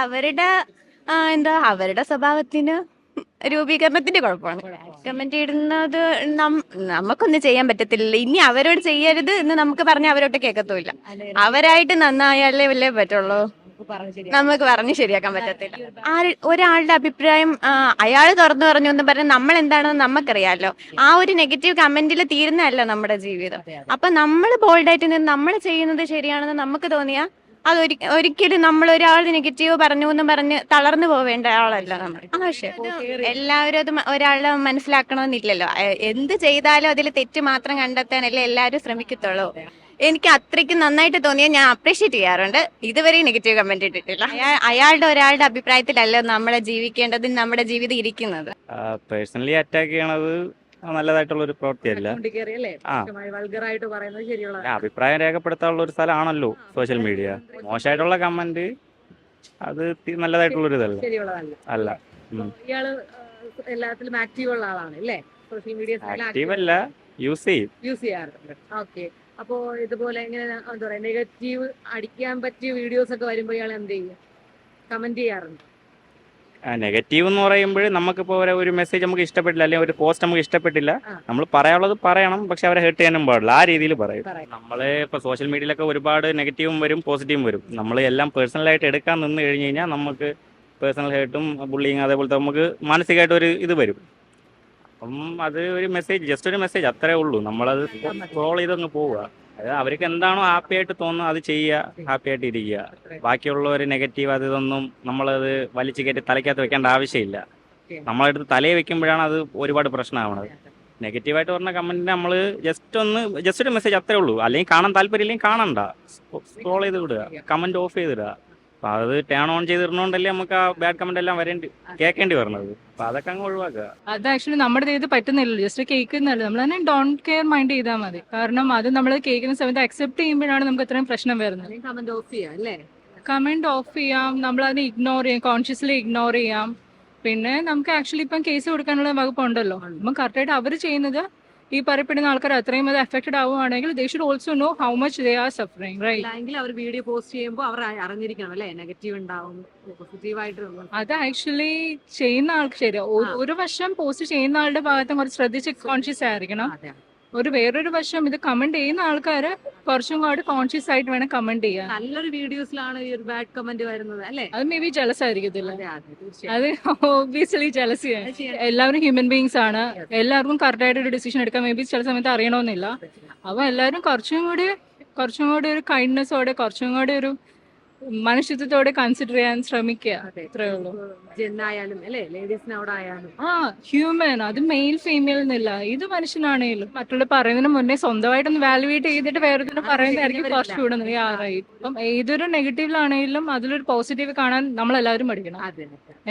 അവരുടെ സ്വഭാവത്തിന് രൂപീകരണത്തിന്റെ കുഴപ്പമാണ്. കമന്റ് ഇടുന്നത് നമുക്കൊന്നും ചെയ്യാൻ പറ്റത്തില്ല. ഇനി അവരോട് ചെയ്യരുത് എന്ന് നമുക്ക് പറഞ്ഞാൽ അവരോട്ട് കേൾക്കത്തുമില്ല. അവരായിട്ട് നന്നായാലേ വല്ലേ പറ്റുള്ളൂ. നമുക്ക് പറഞ്ഞ് ശരിയാക്കാൻ പറ്റത്തില്ല. ഒരാളുടെ അഭിപ്രായം അയാൾ തുറന്നു പറഞ്ഞു എന്ന് പറഞ്ഞാൽ നമ്മൾ എന്താണെന്ന് നമുക്കറിയാലോ. ആ ഒരു നെഗറ്റീവ് കമന്റിൽ തീരുന്നതല്ല നമ്മുടെ ജീവിതം. അപ്പൊ നമ്മൾ ബോൾഡായിട്ട് നിന്ന് നമ്മൾ ചെയ്യുന്നത് ശരിയാണെന്ന് നമുക്ക് തോന്നിയാൽ അത് ഒരിക്കലും നമ്മൾ ഒരാൾ നെഗറ്റീവ് പറഞ്ഞു എന്ന് പറഞ്ഞ് തളർന്നു പോവേണ്ട ആളല്ല നമ്മൾ. എല്ലാവരും അത് ഒരാളെ മനസ്സിലാക്കണമെന്നില്ലല്ലോ. എന്ത് ചെയ്താലും അതിൽ തെറ്റ് മാത്രം കണ്ടെത്താനല്ലേ എല്ലാവരും ശ്രമിക്കത്തുള്ളൂ. എനിക്ക് അത്രയ്ക്ക് നന്നായിട്ട് തോന്നിയാൽ ഞാൻ അപ്രീഷിയേറ്റ് ചെയ്യാറുണ്ട്. ഇതുവരെ നെഗറ്റീവ് കമന്റ് ഇട്ടിട്ടില്ല. ഒരാളുടെ അഭിപ്രായത്തിലല്ല നമ്മളെ ജീവിക്കേണ്ടത്, നമ്മുടെ ജീവിതം ഇരിക്കുന്നത്.
പേഴ്സണലി അറ്റാക്ക് ചെയ്യണത് നല്ലതായിട്ടുള്ള ഒരു പ്രവൃത്തിയല്ല. അഭിപ്രായം രേഖപ്പെടുത്താനുള്ള ഒരു സ്ഥലമാണല്ലോ സോഷ്യൽ മീഡിയ. മോശമായിട്ടുള്ള കമന്റ് അത് നല്ലതായിട്ടുള്ള ഒരു ഇതല്ല, അല്ല.
എല്ലാത്തിലും ആക്റ്റീവ് ഉള്ള ആളാണ് അല്ലേ? സോഷ്യൽ മീഡിയ
ആക്റ്റീവ് അല്ല, യൂസ്
ചെയ്യാറുണ്ട്. ഓക്കെ. അപ്പോ ഇതുപോലെ എങ്ങനെ എന്താ പറയാ, നെഗറ്റീവ് അടിക്കാൻ പറ്റിയ വീഡിയോസ് ഒക്കെ വരുമ്പോൾ ഇയാൾ എന്ത് ചെയ്യും? കമന്റ് ചെയ്യാറുണ്ട്.
നെഗറ്റീവ് എന്ന് പറയുമ്പോൾ നമുക്കിപ്പോ ഒരു മെസ്സേജ് നമുക്ക് ഇഷ്ടപ്പെട്ടില്ല, അല്ലെങ്കിൽ ഒരു പോസ്റ്റ് നമുക്ക് ഇഷ്ടപ്പെട്ടില്ല, നമ്മൾ പറയാനുള്ളത് പറയണം. പക്ഷെ അവരെ ഹേർട്ട് ചെയ്യാനും പാടില്ല, ആ രീതിയിൽ പറയും. നമ്മള് ഇപ്പൊ സോഷ്യൽ മീഡിയയിലൊക്കെ ഒരുപാട് നെഗറ്റീവും വരും, പോസിറ്റീവും വരും. നമ്മൾ എല്ലാം പേഴ്സണലായിട്ട് എടുക്കാൻ നിന്ന് കഴിഞ്ഞ് കഴിഞ്ഞാൽ നമുക്ക് പേഴ്സണൽ ഹേർട്ടും ബുള്ളിങ് അതേപോലത്തെ നമുക്ക് മാനസികമായിട്ട് ഒരു ഇത് വരും. അപ്പം അത് ഒരു മെസ്സേജ്, ജസ്റ്റ് ഒരു മെസ്സേജ്, അത്രേ ഉള്ളൂ. നമ്മളത് സ്ക്രോൾ ചെയ്തങ്ങ് പോവുക. അതായത് അവർക്ക് എന്താണോ ഹാപ്പി ആയിട്ട് തോന്നുന്നത് അത് ചെയ്യുക, ഹാപ്പി ആയിട്ട് ഇരിക്കുക. ബാക്കിയുള്ളവർ നെഗറ്റീവ് അത് ഇതൊന്നും നമ്മളത് വലിച്ചു കയറ്റി തലയ്ക്കകത്ത് വെക്കേണ്ട ആവശ്യമില്ല. നമ്മളെടുത്ത് തലയെ വെക്കുമ്പോഴാണ് അത് ഒരുപാട് പ്രശ്നമാവുന്നത്. നെഗറ്റീവായിട്ട് പറഞ്ഞ കമന്റിന് നമ്മൾ ജസ്റ്റ് ഒരു മെസ്സേജ്, അത്രേ ഉള്ളൂ. അല്ലെങ്കിൽ കാണാൻ താല്പര്യം ഇല്ലെങ്കിൽ കാണണ്ട, സ്ക്രോൾ ചെയ്ത് വിടുക, കമന്റ് ഓഫ് ചെയ്തിടുക. അപ്പൊ അത് ടേൺ ഓൺ ചെയ്തിരുന്നോണ്ടല്ലേ നമുക്ക് ആ ബാഡ് കമന്റ് എല്ലാം കേൾക്കേണ്ടി വരുന്നത്. അപ്പൊ അതൊക്കെ അങ്ങ് ഒഴിവാക്കുക.
അത് ആക്ച്വലി നമ്മുടെ ഇത് പറ്റുന്നില്ലല്ലോ, ജസ്റ്റ് കേൾക്കുന്നില്ല. നമ്മൾ തന്നെ ഡോണ്ട് കെയർ മൈൻഡ് ചെയ്താൽ മതി. കാരണം അത് നമ്മൾ കേൾക്കുന്ന സമയത്ത് അക്സെപ്റ്റ് ചെയ്യുമ്പോഴാണ് നമുക്ക് ഇത്രയും പ്രശ്നം വരുന്നത്.
കമന്റ് ഓഫ് ചെയ്യാം അല്ലേ?
കമന്റ് ഓഫ് ചെയ്യാം, നമ്മളതിനെ ഇഗ്നോർ ചെയ്യാം, കോൺഷ്യസ്ലി ഇഗ്നോർ ചെയ്യാം. പിന്നെ നമുക്ക് ആക്ച്വലി ഇപ്പം കേസ് കൊടുക്കാനുള്ള വകുപ്പുണ്ടല്ലോ. അപ്പം കറക്റ്റായിട്ട് അവർ ചെയ്യുന്നത് ഈ പറയപ്പെടുന്ന ആൾക്കാർ അത്രയും അത് എഫക്റ്റഡ് ആവുകയാണെങ്കിൽ they should also know how much they are suffering, right?
അല്ലെങ്കിൽ അവർ വീഡിയോ പോസ്റ്റ് ചെയ്യുമ്പോൾ അവർ അറിഞ്ഞിരിക്കണം അല്ലേ, നെഗറ്റീവ് ഉണ്ടാവും, പോസിറ്റീവായിട്ട്.
അത് ആക്ച്വലി ചെയ്യുന്ന ആൾക്ക് ശരി, ഒരു വശം പോസ്റ്റ് ചെയ്യുന്ന ആളുടെ ഭാഗത്തും കുറച്ച് ശ്രദ്ധിച്ച് കോൺഷ്യസ് ആയിരിക്കണം. വേറൊരു വശം ഇത് കമന്റ് ചെയ്യുന്ന ആൾക്കാര് കുറച്ചും കൂടി കോൺഷ്യസ് ആയിട്ട് വേണം കമന്റ് ചെയ്യാൻ.
നല്ലൊരു വീഡിയോസിലാണ് ഈ ഒരു ബാഡ് കമന്റ് വരുന്നത് അല്ലേ?
അത് മേ ബി ജലസ് ആയിരിക്കത്തില്ല,
തീർച്ചയായും.
അത് ഓബിയസ്ലി ജലസിയാണ്. എല്ലാവരും ഹ്യൂമൻ ബീങ്സ് ആണ്, എല്ലാവർക്കും കറക്റ്റ് ആയിട്ട് ഒരു ഡിസിഷൻ എടുക്കാൻ മേ ബി ചില സമയത്ത് അറിയണമെന്നില്ല. അപ്പൊ എല്ലാവരും കുറച്ചും കൂടി ഒരു കൈൻഡ്നെസ്സോടെ, കുറച്ചും കൂടി ഒരു മനുഷ്യത്വത്തോടെ കൺസിഡർ ചെയ്യാൻ ശ്രമിക്കുക. അത്രേ ഉള്ളൂ.
ജെന്നായാലും അല്ലേ, ലേഡീസിനോടായാലും
ഹ്യൂമൻ, അത് മെയിൽ ഫീമെയിൽ എന്നില്ല, ഇത് മനുഷ്യനാണേലും മറ്റുള്ള പറയുന്നതിന് മുന്നേ സ്വന്തമായിട്ടൊന്ന് വാലുവേറ്റ് ചെയ്തിട്ട് വേറെ പറയുന്നതായിരിക്കും കുറച്ചുകൂടെ റൈറ്റ്. അപ്പം ഏതൊരു നെഗറ്റീവിലാണെങ്കിലും അതിലൊരു പോസിറ്റീവ് കാണാൻ നമ്മളെല്ലാവരും പഠിക്കണം.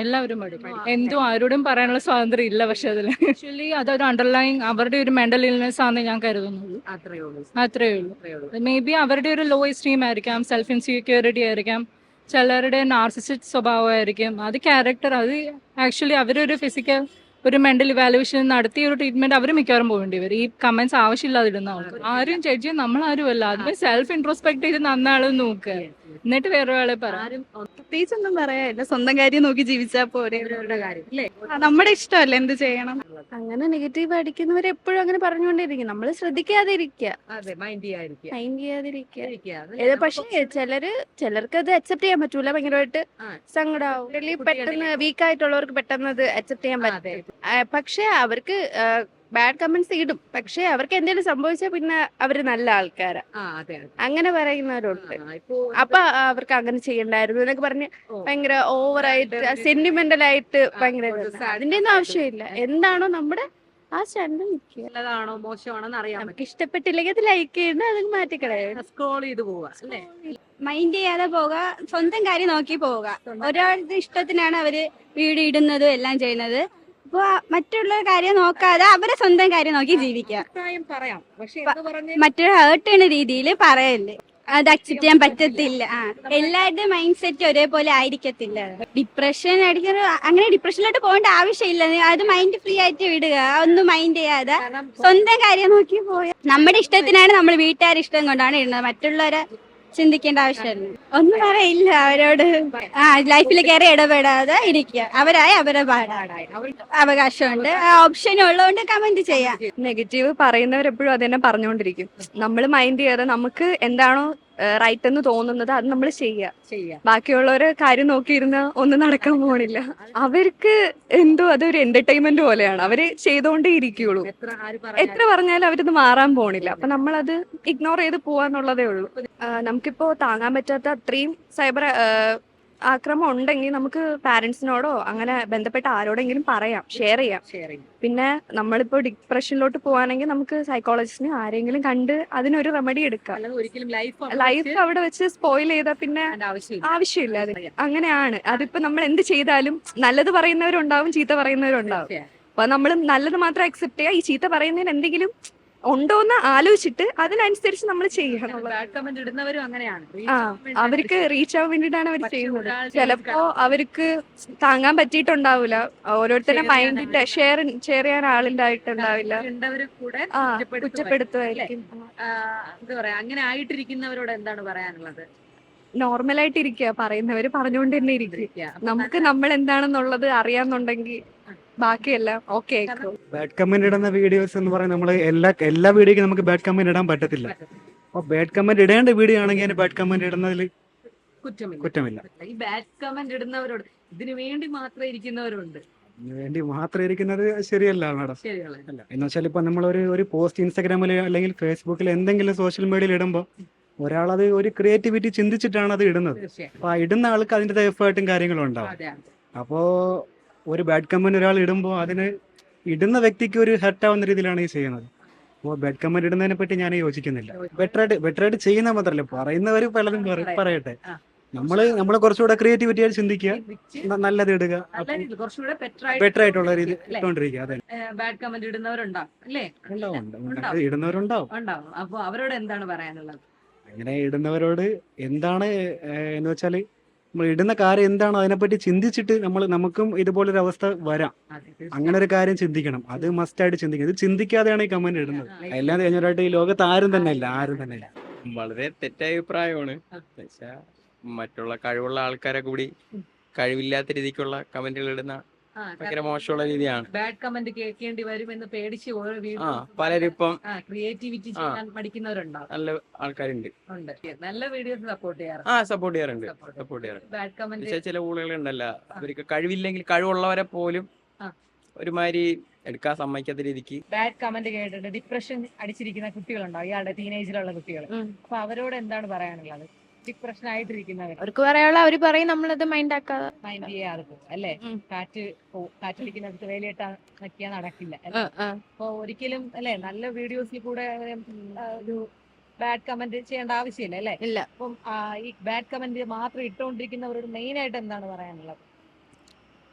എല്ലാവരും പഠിക്കണം. എന്തും ആരോടും പറയാനുള്ള സ്വാതന്ത്ര്യം ഇല്ല, പക്ഷെ അതിൽ ആക്ച്വലി അതൊരു അണ്ടർലൈൻ അവരുടെ ഒരു മെന്റൽ ഇൽനെസ് ആണെന്ന് ഞാൻ കരുതുന്നുള്ളൂ. അത്രേ ഉള്ളൂ. മേ ബി അവരുടെ ഒരു ലോ എസ്റ്റീം ആയിരിക്കാം, സെൽഫ് ഇൻസെക്യൂരിറ്റി ആയിരിക്കാം, ചിലരുടെ നാർസിസിസ്റ്റ് സ്വഭാവമായിരിക്കും, അത് ക്യാരക്ടർ. അത് ആക്ച്വലി അവരൊരു ഫിസിക്കൽ ഒരു മെന്റൽ ഇവാലുവേഷൻ നടത്തി ഒരു ട്രീറ്റ്മെന്റ് അവർ മിക്കവാറും പോകേണ്ടി വരും. ഈ കമന്റ്സ് ആവശ്യമില്ലാതെ ഇടുന്ന ആൾക്ക് ആരും ജഡ്ജ് ചെയ്യും, നമ്മളാരും അല്ല. അതിന് സെൽഫ് ഇൻട്രോസ്പെക്ട് ചെയ്ത് നന്നാളെന്ന് നോക്കുക, എന്നിട്ട് വേറെ ആളെ പറയാം.
പ്രത്യേകിച്ചൊന്നും പറയാനില്ല, സ്വന്തം കാര്യം നോക്കി ജീവിച്ചാൽ പോരെ.
കാര്യം
നമ്മുടെ ഇഷ്ടമല്ല എന്ത് ചെയ്യണം.
അങ്ങനെ നെഗറ്റീവ് അടിക്കുന്നവരെ എപ്പോഴും അങ്ങനെ പറഞ്ഞുകൊണ്ടിരിക്കും. നമ്മൾ ശ്രദ്ധിക്കാതെ ഇരിക്കുക,
മൈൻഡ്
ചെയ്യാതിരിക്കുക. പക്ഷേ ചിലർക്ക് അത് അക്സെപ്റ്റ് ചെയ്യാൻ പറ്റൂല, ഭയങ്കരമായിട്ട് സങ്കടമാവും. പെട്ടെന്ന് വീക്ക് ആയിട്ടുള്ളവർക്ക് പെട്ടെന്ന് അത് അക്സെപ്റ്റ് ചെയ്യാൻ പറ്റും. പക്ഷെ അവർക്ക് ബാഡ് കമന്റ്സ് ഇടും, പക്ഷെ അവർക്ക് എന്തെങ്കിലും സംഭവിച്ചാൽ പിന്നെ അവര് നല്ല ആൾക്കാരാ, അങ്ങനെ പറയുന്നവരുണ്ട്. അപ്പൊ അവർക്ക് അങ്ങനെ ചെയ്യണ്ടായിരുന്നു എന്നൊക്കെ പറഞ്ഞ് ഭയങ്കര ഓവറായിട്ട് സെന്റിമെന്റൽ ആയിട്ട് ഭയങ്കര അതിന്റെ ഒന്നും ആവശ്യമില്ല. എന്താണോ നമ്മുടെ ആ സ്റ്റാൻഡ് നിൽക്കുക.
നല്ലതാണോ മോശമാണോ അറിയാം.
നമുക്ക് ഇഷ്ടപ്പെട്ടില്ലെങ്കിൽ അത് ലൈക്ക് ചെയ്യണ്ട, അത് മാറ്റിക്കളയാം,
സ്ക്രോൾ ചെയ്ത് പോവാ അല്ലേ?
മൈൻഡ് ചെയ്യാതെ പോവുക, സ്വന്തം കാര്യം നോക്കി പോവുക. ഒരാളുടെ ഇഷ്ടത്തിനാണ് അവര് വീഡിയോ ഇടുന്നതും എല്ലാം ചെയ്യുന്നത്. അപ്പൊ മറ്റുള്ള കാര്യം നോക്കാതെ അവരെ സ്വന്തം കാര്യം നോക്കി ജീവിക്കുക.
പറയാം, പക്ഷെ
മറ്റൊരു ഹേർട്ട് ചെയ്യുന്ന രീതിയിൽ പറയല്ലേ, അത് അക്സെപ്റ്റ് ചെയ്യാൻ പറ്റത്തില്ല. എല്ലാവരുടെയും മൈൻഡ് സെറ്റ് ഒരേപോലെ ആയിരിക്കത്തില്ല. ഡിപ്രഷൻ അടിക്കുന്ന അങ്ങനെ ഡിപ്രഷനിലോട്ട് പോകേണ്ട ആവശ്യമില്ല. അത് മൈൻഡ് ഫ്രീ ആയിട്ട് വിടുക, ഒന്നും മൈൻഡ് ചെയ്യാതെ സ്വന്തം കാര്യം നോക്കി പോയാൽ. നമ്മുടെ ഇഷ്ടത്തിനാണ് നമ്മൾ വീട്ടുകാരുടെ ഇഷ്ടം കൊണ്ടാണ് ഇടുന്നത്, മറ്റുള്ളവരെ ചിന്തിക്കേണ്ട ആവശ്യമില്ല. ഒന്നും പറയില്ല അവരോട്. ലൈഫിൽ കയറി ഇടപെടാതെ ഇരിക്കുക, അവരായി അവരെ പാടാടായി അവകാശമുണ്ട്, ആ ഓപ്ഷൻ ഉള്ളതുകൊണ്ട് കമന്റ് ചെയ്യാം.
നെഗറ്റീവ് പറയുന്നവരെപ്പോഴും അത് തന്നെ പറഞ്ഞുകൊണ്ടിരിക്കും. നമ്മൾ മൈൻഡ് ചെയ്യാതെ നമുക്ക് എന്താണോ റൈറ്റ് എന്ന് തോന്നുന്നത് അത് നമ്മൾ ചെയ്യുക. ബാക്കിയുള്ളവരെ കാര്യം നോക്കിയിരുന്ന ഒന്നും നടക്കാൻ പോണില്ല. അവർക്ക് എന്തോ അതൊരു എന്റർടൈൻമെന്റ് പോലെയാണ്, അവര് ചെയ്തോണ്ടേ ഇരിക്കുള്ളൂ. എത്ര പറഞ്ഞാലും അവരിത് മാറാൻ പോണില്ല. അപ്പൊ നമ്മളത് ഇഗ്നോർ ചെയ്ത് പോവാന്നുള്ളതേ ഉള്ളൂ. നമുക്കിപ്പോ താങ്ങാൻ പറ്റാത്ത അത്രയും സൈബർ ആക്രമണം ഉണ്ടെങ്കിൽ നമുക്ക് പാരന്റ്സിനോടോ അങ്ങനെ ബന്ധപ്പെട്ട ആരോടെങ്കിലും പറയാം, ഷെയർ ചെയ്യാം. പിന്നെ നമ്മളിപ്പോ ഡിപ്രഷനിലോട്ട് പോവാണെങ്കിൽ നമുക്ക് സൈക്കോളജിസ്റ്റിനെ ആരെങ്കിലും കണ്ട് അതിനൊരു റെമഡി എടുക്കാം. ലൈഫ് അവിടെ വെച്ച് സ്പോയിൽ ചെയ്താൽ പിന്നെ ആവശ്യമില്ല. അത് അങ്ങനെയാണ്. അതിപ്പോ നമ്മൾ എന്ത് ചെയ്താലും നല്ലത് പറയുന്നവരുണ്ടാവും, ചീത്ത പറയുന്നവരുണ്ടാവും. അപ്പൊ നമ്മൾ നല്ലത് മാത്രം അക്സെപ്റ്റ് ചെയ്യുക. ഈ ചീത്ത പറയുന്നതിന് എന്തെങ്കിലും ഉണ്ടോന്ന് ആലോചിച്ചിട്ട് അതിനനുസരിച്ച് നമ്മൾ ചെയ്യണം. അവർക്ക് റീച്ച് ആവാൻ വേണ്ടിയിട്ടാണ് അവർ ചെയ്യുന്നത്. ചിലപ്പോ അവർക്ക് താങ്ങാൻ പറ്റിയിട്ടുണ്ടാവില്ല, ഓരോരുത്തരുടെ മൈൻഡിന്റെ ഷെയർ ചെയ്യാൻ ആളുണ്ടായിട്ടുണ്ടാവില്ല, കുറ്റപ്പെടുത്തുമായിരിക്കും.
അങ്ങനെ ആയിട്ടിരിക്കുന്നവരോട് എന്താണ് പറയാനുള്ളത്?
നോർമലായിട്ട് ഇരിക്കുക, പറയുന്നവര് പറഞ്ഞുകൊണ്ട് തന്നെ ഇരിക്കുക. നമുക്ക് നമ്മൾ എന്താണെന്നുള്ളത് അറിയാന്നുണ്ടെങ്കിൽ ബാക്കിയെല്ലാം ഓക്കെ.
ബാഡ് കമന്റ് ഇടുന്ന വീഡിയോസ് എന്ന് പറയുന്നത് നമ്മൾ എല്ലാ വീഡിയോയ്ക്കും നമുക്ക് ബാഡ് കമന്റ് ഇടാൻ പറ്റത്തില്ല. അപ്പൊ ബാഡ് കമന്റ് ഇടേണ്ട വീഡിയോ ആണെങ്കിൽ അതിന് ബാഡ് കമന്റ് ഇടുന്നതിൽ കുറ്റമില്ല.
ഈ ബാഡ് കമന്റ് ഇടുന്നവരോട് ഇതിനു വേണ്ടി മാത്രം ഇരിക്കുന്നവരുണ്ട്.
വേണ്ടി മാത്രം ഇരിക്കുന്നത് ശരിയല്ല മാഡം. അല്ല എന്ന് വെച്ചാൽ ഇപ്പൊ നമ്മൾ ഒരു പോസ്റ്റ് ഇൻസ്റ്റാഗ്രാമിൽ അല്ലെങ്കിൽ ഫേസ്ബുക്കിൽ എന്തെങ്കിലും സോഷ്യൽ മീഡിയയിൽ ഇടുമ്പോൾ ഒരാളത് ഒരു ക്രിയേറ്റിവിറ്റി ചിന്തിച്ചിട്ടാണ് അത് ഇടുന്നത്. അപ്പൊ ആ ഇടുന്ന ആൾക്ക് അതിന്റെ എഫേർട്ടും കാര്യങ്ങളും ഉണ്ടാവും. അപ്പോ ഒരു ബാഡ് കമന്റ് ഒരാൾ ഇടുമ്പോൾ അതിന് ഇടുന്ന വ്യക്തിക്ക് ഒരു ഹർട്ട് ആവുന്ന രീതിയിലാണ് ഈ ചെയ്യുന്നത്. അപ്പോൾ ബാഡ് കമന്റ് ഇടുന്നതിനെ പറ്റി ഞാൻ യോജിക്കുന്നില്ല. ബെറ്ററായിട്ട് ചെയ്യുന്ന മാത്രമല്ല, പറയുന്നവർ പലതും പറയട്ടെ. നമ്മള് കുറച്ചുകൂടെ ക്രിയേറ്റിവിറ്റി ആയിട്ട് ചിന്തിക്കുക, നല്ലത് ഇടുക,
നല്ല രീതിയിൽ കുറച്ചുകൂടെ
ബെറ്റർ ആയിട്ടുള്ള രീതി ഇട്ടുകൊണ്ടിരിക്കുക. അതെ,
ബാഡ് കമന്റ് ഇടുന്നവരുണ്ടാവും അല്ലേ?
ഉണ്ടാവും, ഇടുന്നവരുണ്ടാവും.
ഉണ്ടാവും. അപ്പൊ അവരോട് എന്താണ് പറയാനുള്ളത്?
അങ്ങനെ ഇടുന്നവരോട് എന്താണ് എന്ന് വെച്ചാല്, നമ്മൾ ഇടുന്ന കാര്യം എന്താണോ അതിനെപ്പറ്റി ചിന്തിച്ചിട്ട് നമുക്കും ഇതുപോലൊരു അവസ്ഥ വരാം. അങ്ങനെ ഒരു കാര്യം ചിന്തിക്കണം, അത് മസ്റ്റായിട്ട് ചിന്തിക്കണം. ഇത് ചിന്തിക്കാതെയാണ് ഈ കമന്റ് ഇടുന്നത്. എല്ലാം കഴിഞ്ഞവരായിട്ട് ഈ ലോകത്ത് ആരും തന്നെ ഇല്ല.
വളരെ തെറ്റായ അഭിപ്രായമാണ്. എന്നുവെച്ചാ മറ്റുള്ള കഴിവുള്ള ആൾക്കാരെ കൂടി കഴിവില്ലാത്ത രീതിക്കുള്ള കമന്റുകൾ ഇടുന്ന ഭയങ്കര മോശമുള്ള രീതിയാണ്.
ബാഡ് കമന്റ് കേൾക്കേണ്ടി വരുമെന്ന് പേടിച്ച് ഓരോ
പലരും ഇപ്പം
ക്രിയേറ്റിവിറ്റി ചെയ്യാൻ പഠിക്കുന്നവരുണ്ടാവും.
നല്ല ആൾക്കാരുണ്ട്,
നല്ല വീഡിയോസ് സപ്പോർട്ട് ചെയ്യാറ്.
സപ്പോർട്ട് ചെയ്യാറുണ്ട്.
ബാഡ് കമന്റ്
ചില ഊളുകളുണ്ടല്ലോ, അവർക്ക് കഴിവില്ലെങ്കിൽ കഴിവുള്ളവരെ പോലും ഒരുമാതിരി എടുക്കാൻ സമ്മതിക്കാത്ത രീതിക്ക്
ബാഡ് കമന്റ് കേട്ടിട്ട് ഡിപ്രഷൻ അടിച്ചിരിക്കുന്ന കുട്ടികളുണ്ടാവും, ഇയാളുടെ ടീനേജിലുള്ള കുട്ടികൾ. അപ്പൊ അവരോട് എന്താണ് പറയാനുള്ളത്? ഡിപ്രഷൻ ആയിട്ടിരിക്കുന്നവർ
അവർക്ക് പറയാനുള്ള അവര് പറയും, നമ്മളത് മൈൻഡ് ആക്കാതെ
മൈൻഡ് ചെയ്യാതെ പോകും അല്ലേ? കാറ്റടിക്കുന്നിടത്ത് വേലിയിട്ടാ നക്കിയാ നടക്കില്ല. അപ്പൊ ഒരിക്കലും അല്ലെ നല്ല വീഡിയോസിൽ കൂടെ ഒരു ബാഡ് കമന്റ് ചെയ്യേണ്ട ആവശ്യമില്ല അല്ലെ?
ഇല്ല.
അപ്പം ഈ ബാഡ് കമന്റ് മാത്രം ഇട്ടുകൊണ്ടിരിക്കുന്നവരോട് മെയിൻ ആയിട്ട് എന്താണ് പറയാനുള്ളത്?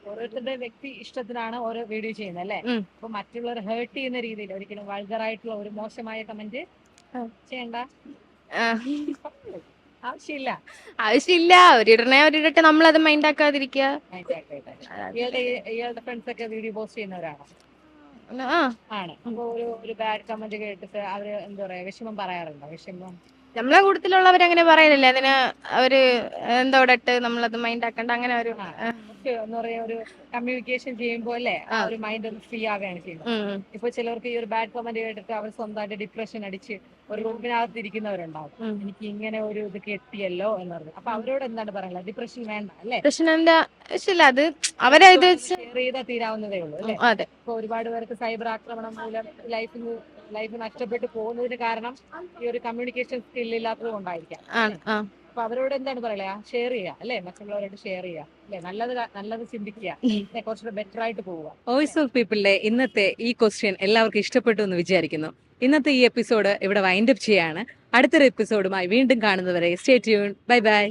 ഓരോരുത്തരുടെ വ്യക്തി ഇഷ്ടത്തിനാണ് ഓരോ വീഡിയോ ചെയ്യുന്നത് അല്ലെ? അപ്പൊ മറ്റുള്ളവർ ഹേർട്ട് ചെയ്യുന്ന രീതിയിൽ ഒരിക്കലും വൾഗർ ആയിട്ടുള്ള ഒരു മോശമായ കമന്റ് ചെയ്യണ്ട
ആവശ്യമില്ല. അവരിടട്ടെ, നമ്മളത് മൈൻഡ് ആക്കാതിരിക്കുക.
ഇയാളുടെ ഫ്രണ്ട്സ് ഒക്കെ വീഡിയോ പോസ്റ്റ് ചെയ്യുന്നവരാണോ? ആണ്. അപ്പൊ ഒരു ബാഡ് കമന്റ് കേട്ടിട്ട് അവര് എന്താ പറയാ, വിഷമം പറയാറുണ്ടോ? വിഷമം
നമ്മളെ കൂട്ടത്തിലുള്ളവരങ്ങനെ പറയലില്ല. അതിന് അവര് എന്തോടട്ട് നമ്മളത് മൈൻഡ് ആക്കണ്ട, അങ്ങനെ ഒരു
എന്താ പറയാ, ഒരു കമ്മ്യൂണിക്കേഷൻ ചെയ്യുമ്പോ അല്ലേ ആ ഒരു മൈൻഡ് ഒന്ന് ഫ്രീ ആവുകയാണ് ചെയ്യുന്നത്. ഇപ്പൊ ചിലർക്ക് ഈ ഒരു ബാഡ് കമന്റ് കേട്ടിട്ട് അവർ സ്വന്തമായിട്ട് ഡിപ്രഷൻ അടിച്ച് ഒരു റൂമിനകത്ത് ഇരിക്കുന്നവരുണ്ടാവും. എനിക്ക് ഇങ്ങനെ ഒരു ഇത് കിട്ടിയല്ലോ എന്ന് പറഞ്ഞു. അപ്പൊ അവരോട് എന്താണ് പറയാനുള്ളത്? ഡിപ്രഷൻ വേണ്ട അല്ലേ?
പ്രശ്നത്തിന്റെ ആവശ്യമില്ല, അത് അവരെ ഇത്
ഷെയർ ചെയ്താൽ തീരാവുന്നതേ ഉള്ളൂ അല്ലേ?
അതെ.
ഇപ്പൊ ഒരുപാട് പേർക്ക് സൈബർ ആക്രമണം മൂലം ലൈഫ് നഷ്ടപ്പെട്ടു പോകുന്നതിന് കാരണം ഈ ഒരു കമ്മ്യൂണിക്കേഷൻ സ്കിൽ ഇല്ലാത്തത് കൊണ്ടായിരിക്കാം. അപ്പൊ അവരോട് എന്താണ് പറയാ? ഷെയർ ചെയ്യുക അല്ലെ? മറ്റുള്ളവരോട് ഷെയർ ചെയ്യുക അല്ലെ? നല്ലത് ചിന്തിക്കുക, കുറച്ചുകൂടെ ബെറ്റർ ആയിട്ട് പോവുക. വോയിസ് ഓഫ് പീപ്പിളിന്റെ ഇന്നത്തെ ഈ ക്വസ്റ്റ്യൻ എല്ലാവർക്കും ഇഷ്ടപ്പെട്ടു എന്ന് വിചാരിക്കുന്നു. ഇന്നത്തെ ഈ എപ്പിസോഡ് ഇവിടെ വൈൻഡ് അപ്പ് ചെയ്യാണ്. അടുത്തൊരു എപ്പിസോഡുമായി വീണ്ടും കാണുന്നവരെ സ്റ്റേ ട്യൂൺ. Bye bye.